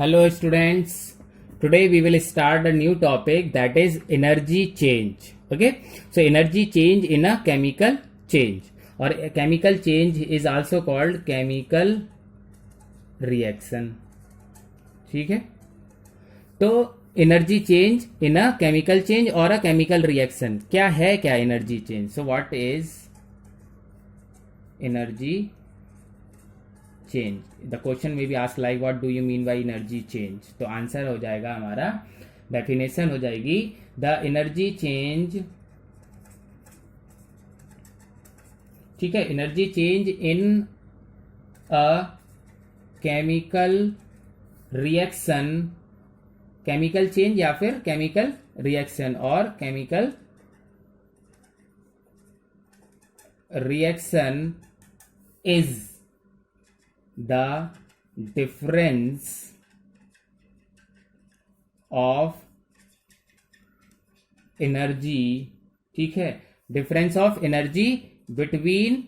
Hello students, today we will start a new topic, that is energy change. Okay, so energy change in a chemical change, or a chemical change is also called chemical reaction. ठीक है, तो energy change in a chemical change और a chemical reaction क्या है, क्या energy change. So what is energy change. The question may be ask like what do you mean by energy change. तो answer हो जाएगा हमारा, डेफिनेशन हो जाएगी द एनर्जी चेंज. ठीक है, energy change in a chemical reaction, chemical change या फिर केमिकल रिएक्शन और chemical reaction is the difference of energy. ठीक है, difference of energy between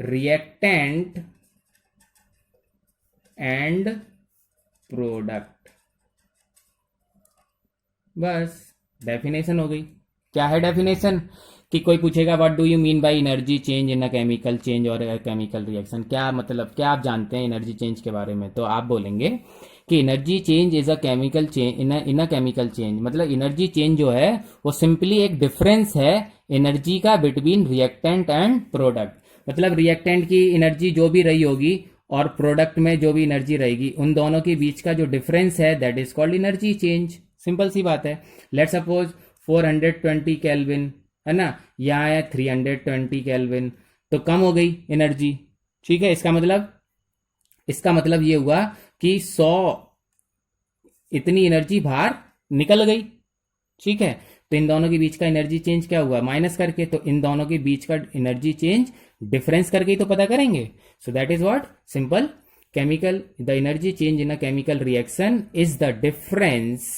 reactant and product. बस डेफिनेशन हो गई. क्या है डेफिनेशन कि कोई पूछेगा what do you mean by energy change in a chemical change और केमिकल रिएक्शन, क्या मतलब, क्या आप जानते हैं एनर्जी चेंज के बारे में. तो आप बोलेंगे कि energy change is a chemical change in a chemical change. मतलब एनर्जी चेंज जो है वो सिंपली एक डिफरेंस है एनर्जी का बिटवीन रिएक्टेंट एंड प्रोडक्ट. मतलब रिएक्टेंट की एनर्जी जो भी रही होगी और प्रोडक्ट में जो भी एनर्जी रहेगी, उन दोनों के बीच का जो डिफरेंस है that is called energy change. Simple सी बात है. लेट सपोज 420 केल्विन है ना, यहाँ है 320 केल्विन, तो कम हो गई एनर्जी. ठीक है, इसका मतलब ये हुआ कि 100 इतनी एनर्जी बाहर निकल गई. ठीक है, तो इन दोनों के बीच का एनर्जी चेंज क्या हुआ, माइनस करके. तो इन दोनों के बीच का एनर्जी चेंज डिफरेंस करके ही तो पता करेंगे. So that is what simple chemical, the energy change in a chemical reaction is the difference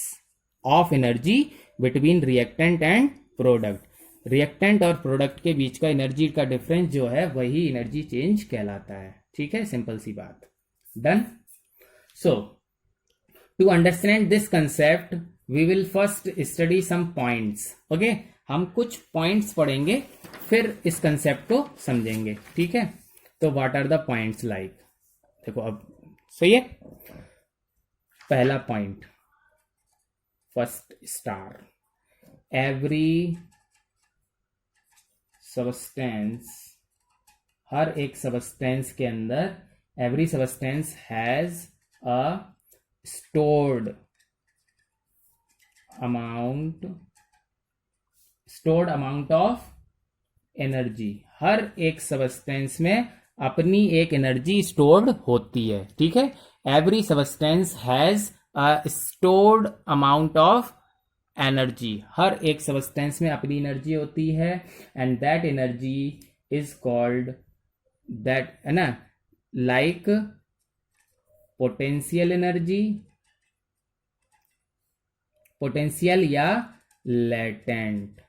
of energy between reactant and product. Reactant और प्रोडक्ट के बीच का एनर्जी का डिफरेंस जो है वही एनर्जी चेंज कहलाता है. ठीक है, सिंपल सी बात. Done. So to understand this concept we will first study some points. Okay, हम कुछ पॉइंट्स पढ़ेंगे फिर इस कंसेप्ट को समझेंगे. ठीक है, तो what are the points like. देखो अब सही है. पहला point, first star, every substance, हर एक सबस्टेंस के अंदर, every substance has a stored amount of energy. हर एक सबस्टेंस में अपनी एक एनर्जी स्टोर्ड होती है. ठीक है, every substance has a stored amount of energy. हर एक सबस्टेंस में अपनी एनर्जी होती है and that energy is called, that है ना, लाइक पोटेंशियल एनर्जी, पोटेंशियल या लेटेंट.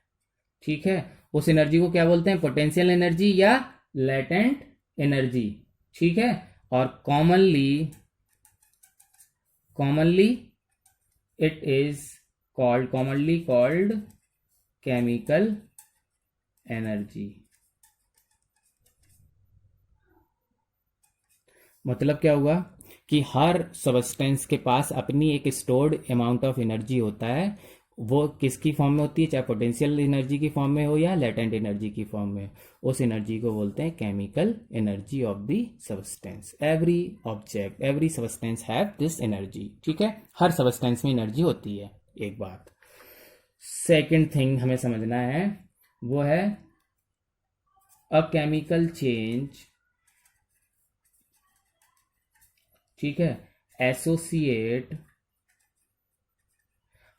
ठीक है, उस एनर्जी को क्या बोलते हैं, पोटेंशियल एनर्जी या लेटेंट एनर्जी. ठीक है, और commonly it is commonly called chemical energy. मतलब क्या हुआ कि हर सबस्टेंस के पास अपनी एक स्टोर्ड अमाउंट ऑफ एनर्जी होता है. वो किसकी फॉर्म में होती है, चाहे पोटेंशियल एनर्जी की फॉर्म में हो या लेटेंट एनर्जी की फॉर्म में. उस एनर्जी को बोलते हैं chemical energy of the substance. Every substance have this energy. ठीक है, हर सबस्टेंस में एनर्जी होती है. एक बात. सेकंड थिंग हमें समझना है वो है अ केमिकल चेंज. ठीक है, एसोसिएट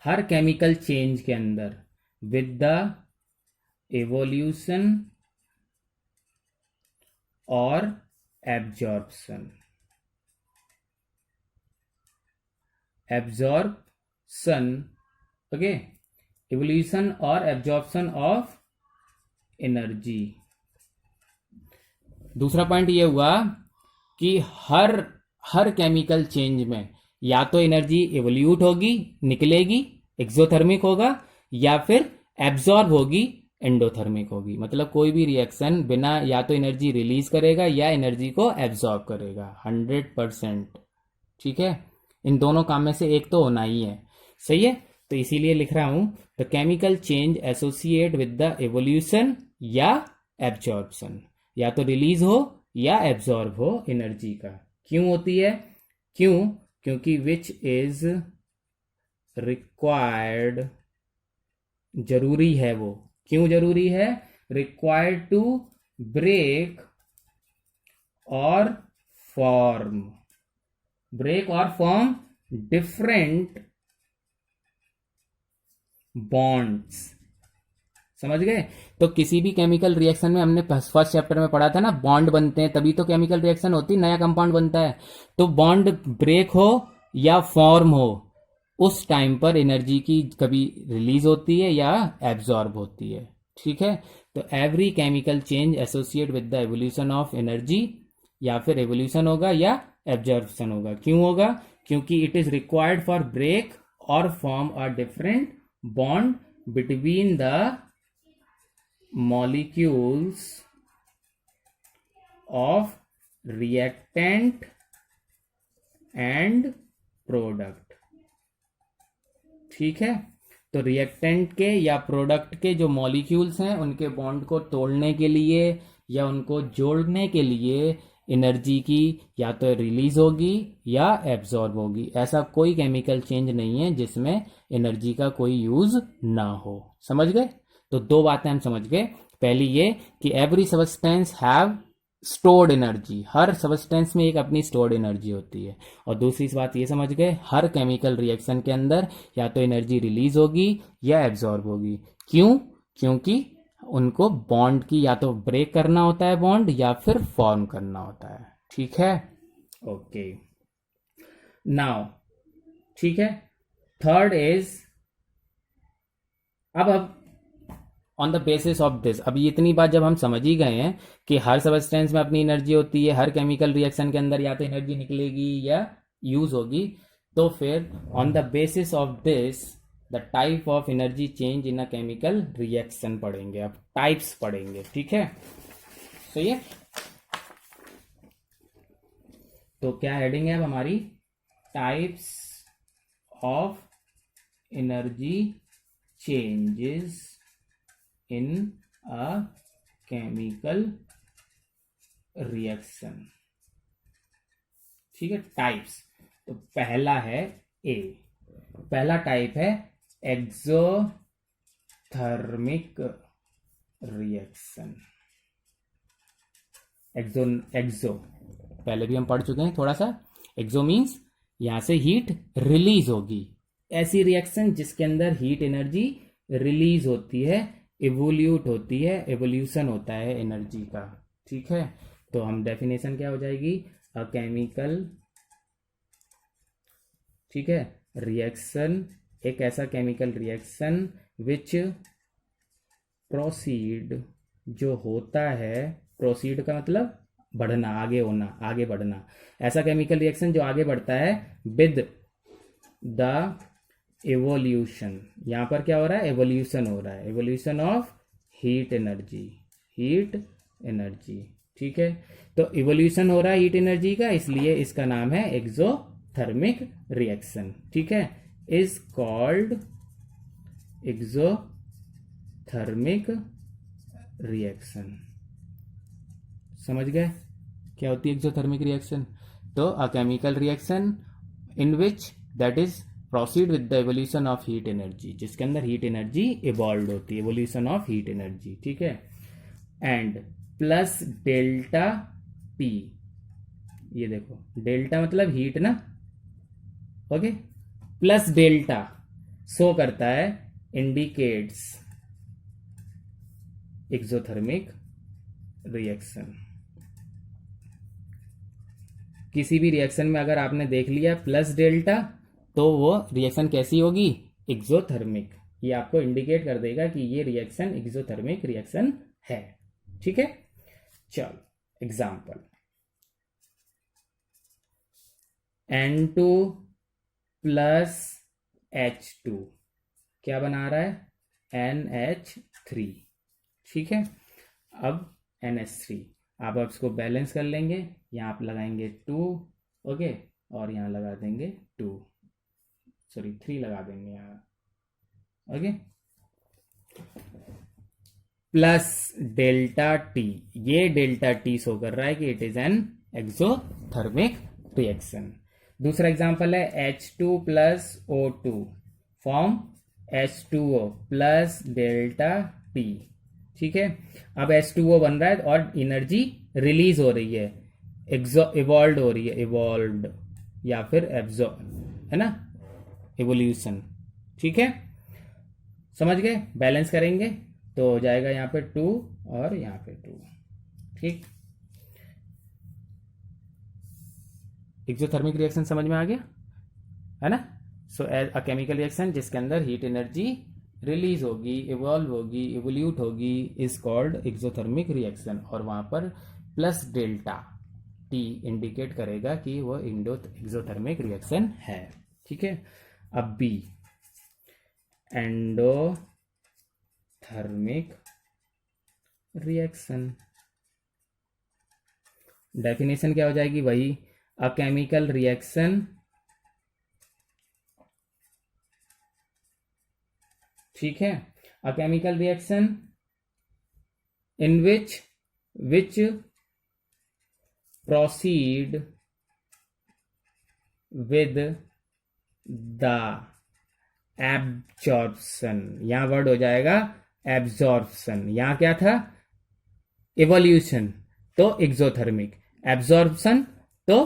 हर केमिकल चेंज के अंदर विद द एवोल्यूशन और एब्जॉर्प्शन. ओके, एवोल्यूशन और एब्जॉर्प्शन ऑफ एनर्जी. दूसरा पॉइंट ये हुआ कि हर हर केमिकल चेंज में या तो एनर्जी एवोल्यूट होगी, निकलेगी, एक्सोथर्मिक होगा, या फिर एब्जॉर्ब होगी, एंडोथर्मिक होगी। मतलब कोई भी रिएक्शन बिना या तो एनर्जी रिलीज करेगा या एनर्जी को एब्जॉर्ब करेगा 100%। ठीक है, इन दोनों काम में से एक तो होना ही है। सही है, तो इसीलिए लिख रहा हूं the chemical change associate with the evolution या एब्जॉर्प्शन, या तो रिलीज हो या एब्जॉर्ब हो एनर्जी का। क्यों होती है? क्यों? क्योंकि विच इज रिक्वायर्ड, जरूरी है वो। क्यों जरूरी है? रिक्वायर्ड टू ब्रेक और फॉर्म, ब्रेक और फॉर्म डिफरेंट बॉन्ड्स। समझ गए? तो किसी भी केमिकल रिएक्शन में हमने फर्स्ट चैप्टर में पढ़ा था ना, बॉन्ड बनते हैं तभी तो केमिकल रिएक्शन होती है, नया कंपाउंड बनता है। तो बॉन्ड ब्रेक हो या फॉर्म हो, उस टाइम पर एनर्जी की कभी रिलीज होती है या एब्जॉर्ब होती है। ठीक है, तो every chemical change associate with the evolution of energy, या फिर एवोल्यूशन होगा या एब्जॉर्प्शन होगा। क्यों होगा? क्योंकि it is required for break और form a different bond between the molecules of reactant and product। ठीक है, तो रिएक्टेंट के या प्रोडक्ट के जो मॉलिक्यूल्स हैं उनके बॉन्ड को तोड़ने के लिए या उनको जोड़ने के लिए एनर्जी की या तो रिलीज होगी या एब्जॉर्ब होगी। ऐसा कोई केमिकल चेंज नहीं है जिसमें एनर्जी का कोई यूज ना हो। समझ गए? तो दो बातें हम समझ गए। पहली ये कि every substance have stored energy, her substance में एक अपनी स्टोर्ड एनर्जी होती है। और दूसरी बात ये समझ गए, हर केमिकल रिएक्शन के अंदर या तो एनर्जी रिलीज होगी या एब्जॉर्ब होगी। क्यों? क्योंकि उनको बॉन्ड की या तो ब्रेक करना होता है बॉन्ड, या फिर फॉर्म करना होता है। ठीक है, ओके नाउ। ठीक है, थर्ड इज, अब on the basis of this, अभी इतनी बात जब हम समझ ही गए हैं कि हर सबस्टेंस में अपनी एनर्जी होती है, हर केमिकल रिएक्शन के अंदर या तो एनर्जी निकलेगी या यूज होगी, तो फिर on the basis of this the type of energy change in a chemical reaction पढ़ेंगे। अब टाइप्स पढ़ेंगे। ठीक है, सही है। तो क्या हेडिंग है अब हमारी? Types of energy changes in a chemical reaction. ठीक है, टाइप्स। तो पहला है ए, पहला टाइप है एक्सोथर्मिक रिएक्शन। एक्सो पहले भी हम पढ़ चुके हैं थोड़ा सा। एक्सो मीन्स यहां से हीट रिलीज होगी, ऐसी रिएक्शन जिसके अंदर हीट एनर्जी रिलीज होती है, इवोल्यूट होती है, एवोल्यूशन होता है एनर्जी का। ठीक है, तो हम डेफिनेशन क्या हो जाएगी? अ केमिकल, ठीक है, रिएक्शन, एक ऐसा केमिकल रिएक्शन विच प्रोसीड, जो होता है, प्रोसीड का मतलब बढ़ना, आगे होना, आगे बढ़ना। ऐसा केमिकल रिएक्शन जो आगे बढ़ता है विद द एवोल्यूशन, यहां पर क्या हो रहा है? एवोल्यूशन हो रहा है, evolution of heat energy, heat energy. ठीक है, तो इवोल्यूशन हो रहा है हीट एनर्जी का, इसलिए इसका नाम है एक्सोथर्मिक रिएक्शन। ठीक है, इज कॉल्ड एक्सोथर्मिक रिएक्शन। समझ गए क्या होती है एक्सोथर्मिक रिएक्शन? तो अ chemical reaction in which that is proceed with the evolution of heat energy, जिसके अंदर हीट एनर्जी इवॉल्व होती है, एवोल्यूशन ऑफ हीट एनर्जी। ठीक है, एंड प्लस डेल्टा टी, ये देखो डेल्टा मतलब हीट ना, ओके, प्लस डेल्टा शो करता है, इंडिकेट्स एक्सोथर्मिक रिएक्शन। किसी भी रिएक्शन में अगर आपने देख लिया प्लस डेल्टा, तो वो रिएक्शन कैसी होगी? एक्सोथर्मिक। ये आपको इंडिकेट कर देगा कि ये रिएक्शन एक्सोथर्मिक रिएक्शन है। ठीक है, चलो एग्जाम्पल। N2 प्लस H2 क्या बना रहा है, NH3। ठीक है, अब NH3 आप अब इसको बैलेंस कर लेंगे, यहाँ आप लगाएंगे 2, ओके, और यहाँ लगा देंगे 2, सॉरी 3 लगा देंगे यहाँ, ओके, प्लस डेल्टा टी। ये डेल्टा टी शो कर रहा है कि it is an exothermic reaction. दूसरा एग्जांपल है H2 plus O2 form H2O plus delta T. ठीक है, अब H2O बन रहा है और एनर्जी रिलीज हो रही है, इवॉल्व हो रही है, इवॉल्व या फिर एब्जॉ, है ना, इवोल्यूशन। ठीक है, समझ गए, बैलेंस करेंगे तो हो जाएगा यहाँ पे 2 और यहाँ पे 2। ठीक, एक्सोथर्मिक रिएक्शन समझ में आ गया, है ना। So as a chemical reaction जिसके अंदर हीट एनर्जी रिलीज होगी, इवॉल्व होगी, इवोल्यूट होगी, इज कॉल्ड एक्सोथर्मिक रिएक्शन, और वहां पर प्लस डेल्टा टी इंडिकेट करेगा कि वो एक्सोथर्मिक रिएक्शन है। ठीक है, अब बी, एंडोथर्मिक रिएक्शन। डेफिनेशन क्या हो जाएगी, वही, अ केमिकल रिएक्शन, ठीक है, अ chemical reaction in which proceed with the absorption, यहां वर्ड हो जाएगा एब्जॉर्प्शन, यहां क्या था, इवोल्यूशन तो एक्सोथर्मिक, एब्जॉर्प्शन तो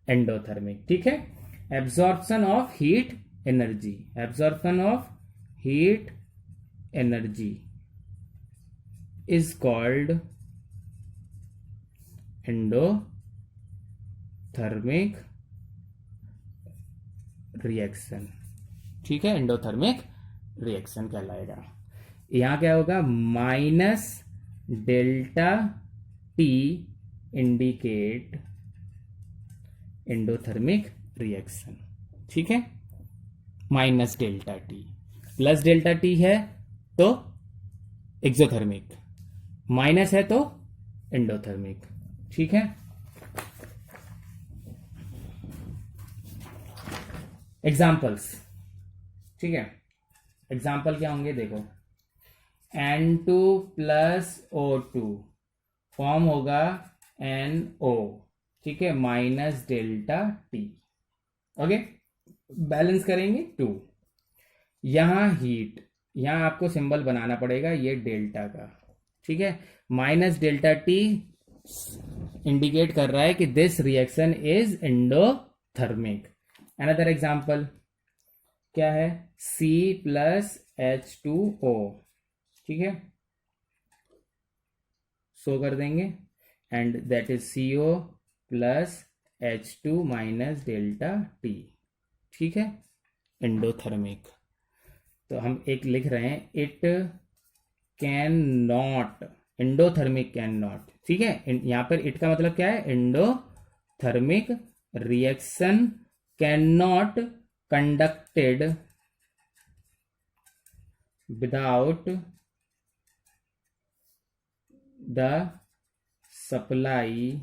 एंडोथर्मिक। ठीक है, absorption of heat energy, absorption of heat energy is called endothermic reaction. ठीक है, एंडोथर्मिक रिएक्शन कहलाएगा। यहां क्या होगा, minus delta T indicate endothermic reaction. ठीक है, minus delta T, plus delta T है तो एक्सोथर्मिक, माइनस है तो एंडोथर्मिक। ठीक है, एग्जाम्पल्स। ठीक है, एग्जाम्पल क्या होंगे देखो, N2 प्लस O2 फॉर्म होगा NO, ठीक है, minus delta T, okay, balance करेंगे 2। यहां हीट, यहां आपको सिंबल बनाना पड़ेगा ये डेल्टा का, ठीक है, माइनस डेल्टा टी इंडिकेट कर रहा है कि this reaction is endothermic. Another example क्या है, C प्लस H2O, ठीक है, शो कर देंगे, and that is CO plus H2 minus delta T. ठीक है, एंडोथर्मिक। तो हम एक लिख रहे हैं, it can not, endothermic can not, ठीक है, यहां पर इट का मतलब क्या है, endothermic reaction can not conducted without the supply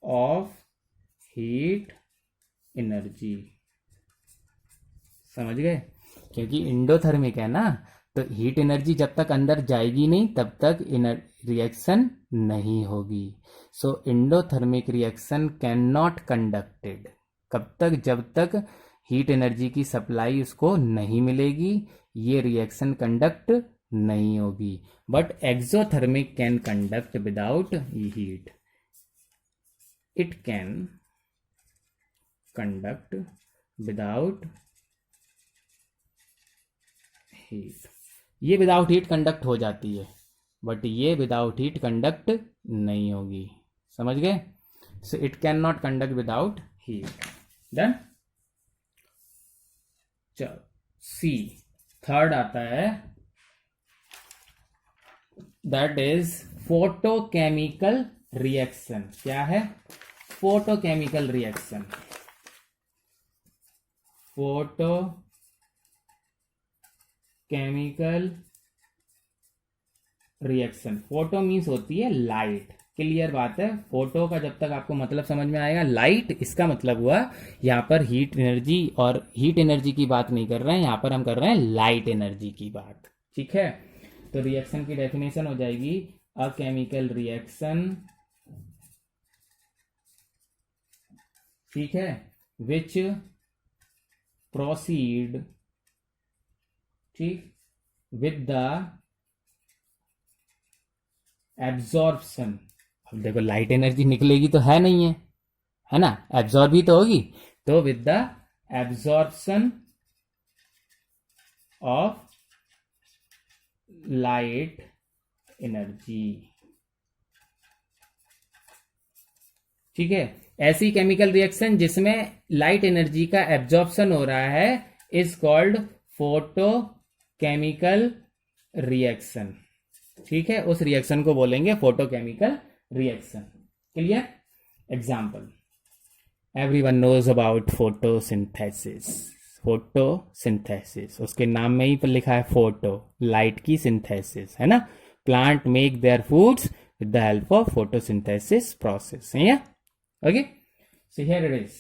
of heat energy. समझ गए, क्योंकि इंडोथर्मिक है ना, तो हीट एनर्जी जब तक अंदर जाएगी नहीं तब तक रिएक्शन नहीं होगी। So endothermic reaction can not conducted, कब तक, जब तक हीट एनर्जी की सप्लाई उसको नहीं मिलेगी ये रिएक्शन कंडक्ट नहीं होगी। But exothermic can conduct without heat, it can conduct without heat, ये विदाउट हीट कंडक्ट हो जाती है, बट ये विदाउट हीट कंडक्ट नहीं होगी। समझ गए, so it can not conduct without heat. Done, चलो सी, थर्ड आता है, दैट इज फोटोकेमिकल रिएक्शन। क्या है, photochemical reaction. Photo chemical reaction. Photo means होती है लाइट, क्लियर बात है। फोटो का जब तक आपको मतलब समझ में आएगा, लाइट इसका मतलब हुआ यहाँ पर हीट एनर्जी, और हीट एनर्जी की बात नहीं कर रहे हैं, यहाँ पर हम कर रहे हैं लाइट एनर्जी की बात, ठीक है। तो रिएक्शन की डेफिनेशन हो जाएगी अ केमिकल रिएक्शन, ठीक है, विच प्रोसीड, ठीक, विद द एब्जॉर्प्शन। अब देखो लाइट एनर्जी निकलेगी तो है नहीं है ना, एब्जॉर्ब ही तो होगी। तो with the absorption of light energy, ठीक है। ऐसी केमिकल रिएक्शन जिसमें लाइट एनर्जी का एब्जॉर्प्शन हो रहा है is called photo chemical reaction, ठीक है। उस रिएक्शन को बोलेंगे photochemical reaction, clear. Example, everyone knows about photosynthesis. Photosynthesis उसके नाम में ही पर लिखा है फोटो, लाइट की सिंथेसिस, है ना। Plant make their foods with the help of photosynthesis process, है या okay. So here it is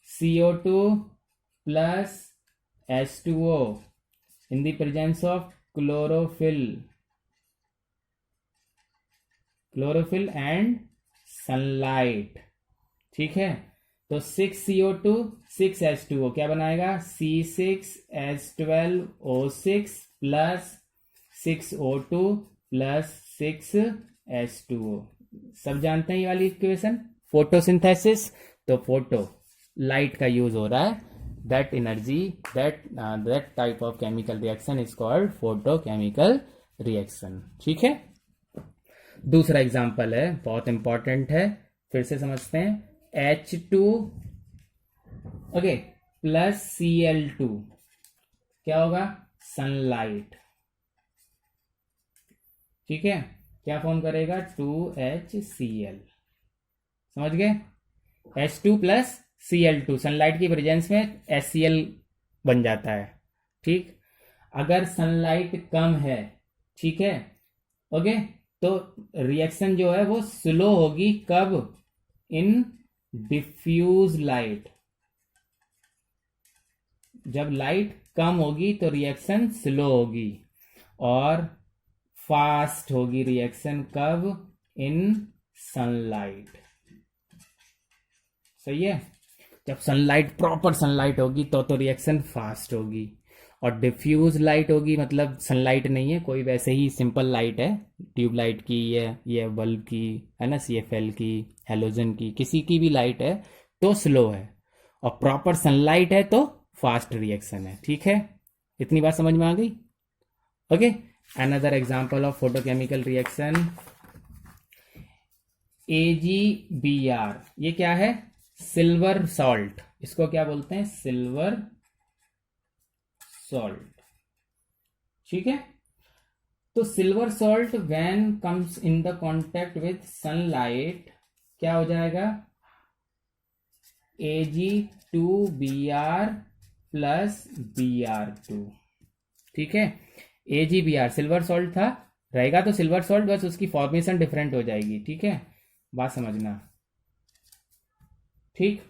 CO2 plus H2O in the presence of chlorophyll and sunlight, ठीक है। तो 6CO2 6H2O क्या बनाएगा, C6H12O6 plus 6O2 plus 6H2O। सब जानते हैं ये वाली इक्वेशन, फोटोसिंथेसिस। तो फोटो लाइट का यूज हो रहा है, that energy that type of chemical reaction is called photochemical reaction, ठीक है। दूसरा एग्जाम्पल है, बहुत इंपॉर्टेंट है, फिर से समझते हैं। H2 ओके प्लस Cl2 क्या होगा, सनलाइट, ठीक है। क्या फॉर्म करेगा, 2HCl, समझ गए। H2 प्लस Cl2 सनलाइट की प्रेजेंस में HCl बन जाता है, ठीक। अगर सनलाइट कम है, ठीक है, ओके, तो रिएक्शन जो है वो स्लो होगी, कब, इन डिफ्यूज लाइट। जब लाइट कम होगी तो रिएक्शन स्लो होगी, और फास्ट होगी रिएक्शन कब, इन सनलाइट, सही है। जब सनलाइट प्रॉपर सनलाइट होगी तो रिएक्शन फास्ट होगी, और डिफ्यूज लाइट होगी मतलब सनलाइट नहीं है कोई, वैसे ही सिंपल लाइट है, ट्यूबलाइट की, ये बल्ब की, है ना, CFL की, हेलोजन की, किसी की भी लाइट है तो स्लो है, और प्रॉपर सनलाइट है तो फास्ट रिएक्शन है, ठीक है। इतनी बात समझ में आ गई, okay. Another example of photochemical reaction, AgBr, ये क्या है, सिल्वर सॉल्ट, इसको क्या बोलते हैं, सिल्वर सॉल्ट, ठीक है। तो silver salt when comes in the contact with sunlight क्या हो जाएगा, Ag2Br प्लस Br2, ठीक है। AgBr सिल्वर सॉल्ट था, रहेगा तो सिल्वर सॉल्ट, बस उसकी फॉर्मेशन डिफरेंट हो जाएगी, ठीक है, बात समझना, ठीक।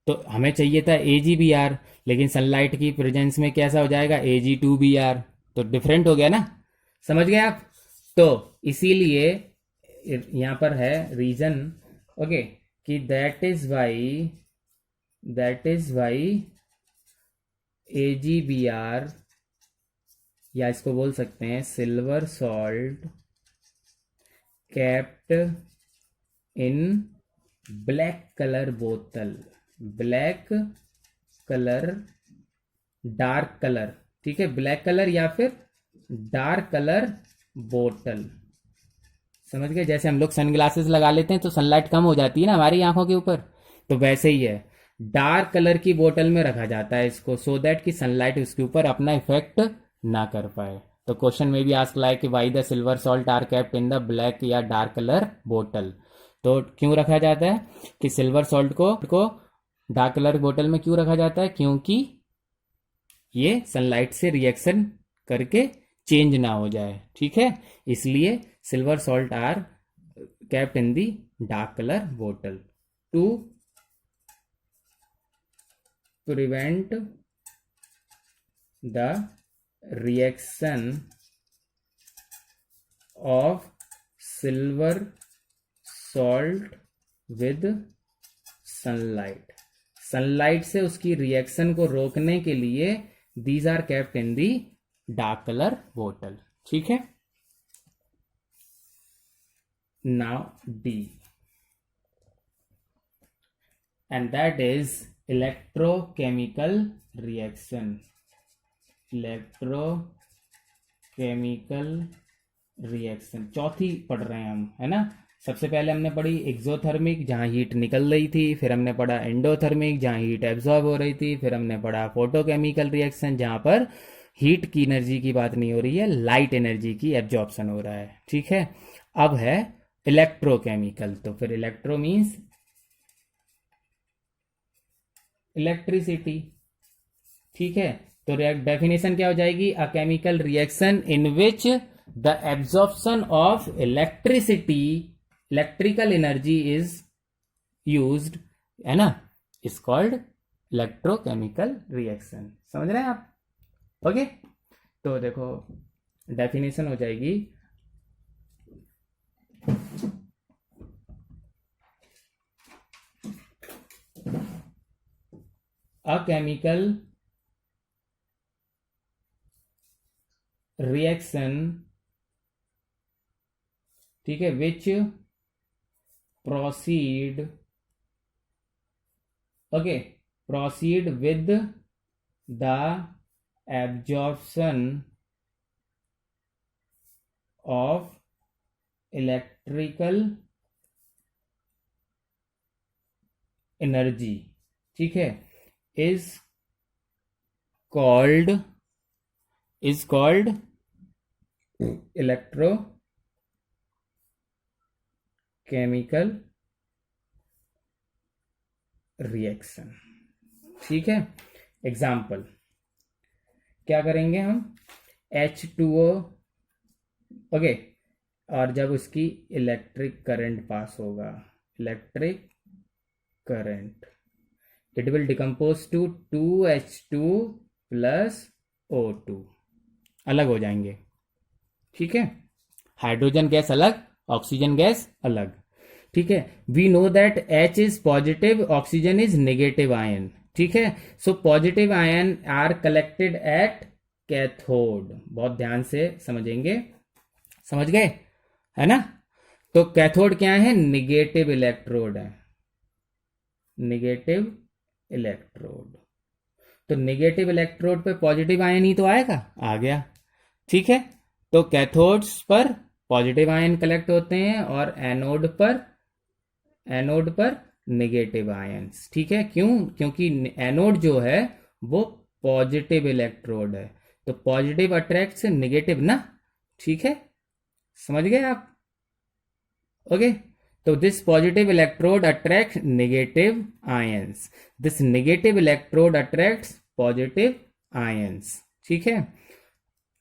तो हमें चाहिए था AgBr, लेकिन सनलाइट की प्रेजेंस में कैसा हो जाएगा, Ag2Br, तो डिफरेंट हो गया ना, समझ गए आप। तो इसीलिए यहां पर है रीजन, ओके, कि दैट इज वाई AgBr, या इसको बोल सकते हैं silver salt kept in black colour बोतल, ब्लैक कलर, डार्क कलर, ठीक है, ब्लैक कलर या फिर डार्क कलर बोतल, समझ गए। जैसे हम लोग सनग्लासेस लगा लेते हैं तो सनलाइट कम हो जाती है ना हमारी आंखों के ऊपर, तो वैसे ही है, डार्क कलर की बोतल में रखा जाता है इसको, सो दैट कि सनलाइट उसके ऊपर अपना इफेक्ट ना कर पाए। तो क्वेश्चन में भी आस्क लाइक कि why the silver salt are kept in the black या डार्क कलर बोतल। तो क्यों रखा जाता है कि सिल्वर सॉल्ट को डार्क कलर बोतल में क्यों रखा जाता है, क्योंकि ये सनलाइट से रिएक्शन करके चेंज ना हो जाए, ठीक है, इसलिए silver salt are kept in the dark color bottle to prevent the reaction of silver salt with sunlight. Sunlight से उसकी रिएक्शन को रोकने के लिए these are kept in the dark colour बोतल, ठीक है। Now D, and that is electrochemical reaction. Electrochemical reaction चौथी पढ़ रहे हैं हम, है ना। सबसे पहले हमने पढ़ी एक्सोथर्मिक जहाँ हीट निकल रही थी, फिर हमने पढ़ा एंडोथर्मिक जहाँ हीट एब्जॉर्ब हो रही थी, फिर हमने पढ़ा फोटोकेमिकल रिएक्शन जहाँ पर हीट की एनर्जी की बात नहीं हो रही है, लाइट एनर्जी की एब्जॉर्प्शन हो रहा है, ठीक है। अब है इलेक्ट्रोकेमिकल, तो फिर इलेक्ट्रो मीन्स इलेक्ट्रिसिटी, ठीक है। तो डेफिनेशन क्या हो जाएगी, अ chemical reaction in which the absorption of electrical energy is used, है ना, इज कॉल्ड इलेक्ट्रोकेमिकल रिएक्शन। समझ रहे हैं आप, ओके। तो देखो डेफिनेशन हो जाएगी, a chemical reaction, ठीक है, which proceed with the absorption of electrical energy, ठीक है, is called electrochemical reaction, ठीक है। एग्जाम्पल क्या करेंगे हम, H2O, ओके, और जब उसकी इलेक्ट्रिक करंट पास होगा, electric current, it will decompose to 2H2 plus O2, अलग हो जाएंगे, ठीक है। हाइड्रोजन गैस अलग, ऑक्सीजन गैस अलग, ठीक है। We know that H is positive, oxygen is negative ion, ठीक है। So positive ion are collected at cathode, बहुत ध्यान से समझेंगे, समझ गए, है ना। तो कैथोड क्या है, निगेटिव इलेक्ट्रोड है, निगेटिव इलेक्ट्रोड। तो नेगेटिव इलेक्ट्रोड पे पॉजिटिव आयन ही तो आएगा, आ गया, ठीक है। तो कैथोड्स पर पॉजिटिव आयन कलेक्ट होते हैं और एनोड पर नेगेटिव आयंस, ठीक है। क्यों, क्योंकि एनोड जो है वो पॉजिटिव इलेक्ट्रोड है, तो पॉजिटिव अट्रैक्ट्स नेगेटिव ना, ठीक है, समझ गए आप, ओके। तो this positive electrode attract negative ions, this negative electrode attracts positive ions, ठीक है,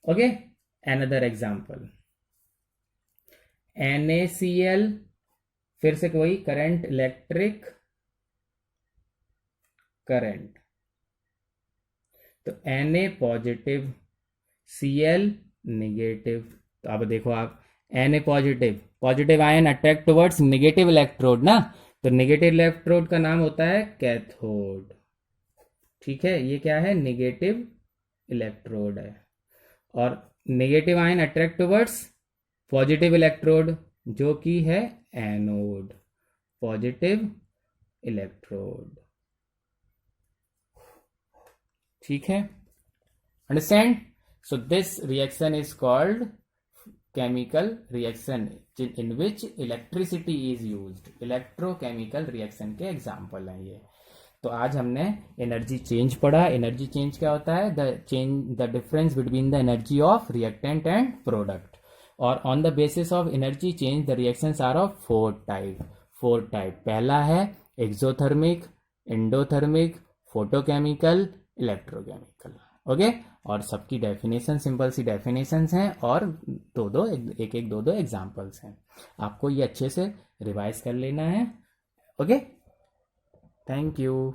ओके। अनदर एग्जांपल NaCl, फिर से कोई करंट, इलेक्ट्रिक करंट, तो Na पॉजिटिव, Cl नेगेटिव। तो अब देखो आप, Na positive ion attract towards negative electrode ना, तो नेगेटिव इलेक्ट्रोड का नाम होता है कैथोड, ठीक है। ये क्या है, नेगेटिव इलेक्ट्रोड है, और negative ion attract towards positive electrode जो कि है एनोड, पॉजिटिव इलेक्ट्रोड, ठीक है, understand. So this reaction is called chemical reaction in which electricity is used, electrochemical reaction के एग्जाम्पल हैं ये। तो आज हमने एनर्जी चेंज पढ़ा। एनर्जी चेंज क्या होता है, the difference between the energy of reactant and product, और on the basis of energy change the reactions are of 4 type. Four type. पहला है exothermic, endothermic, photochemical, electrochemical. Okay, और सबकी definition simple सी definitions हैं, और दो दो एक एक दो दो एग्जांपल्स हैं। आपको ये अच्छे से रिवाइज कर लेना है। Okay, thank you.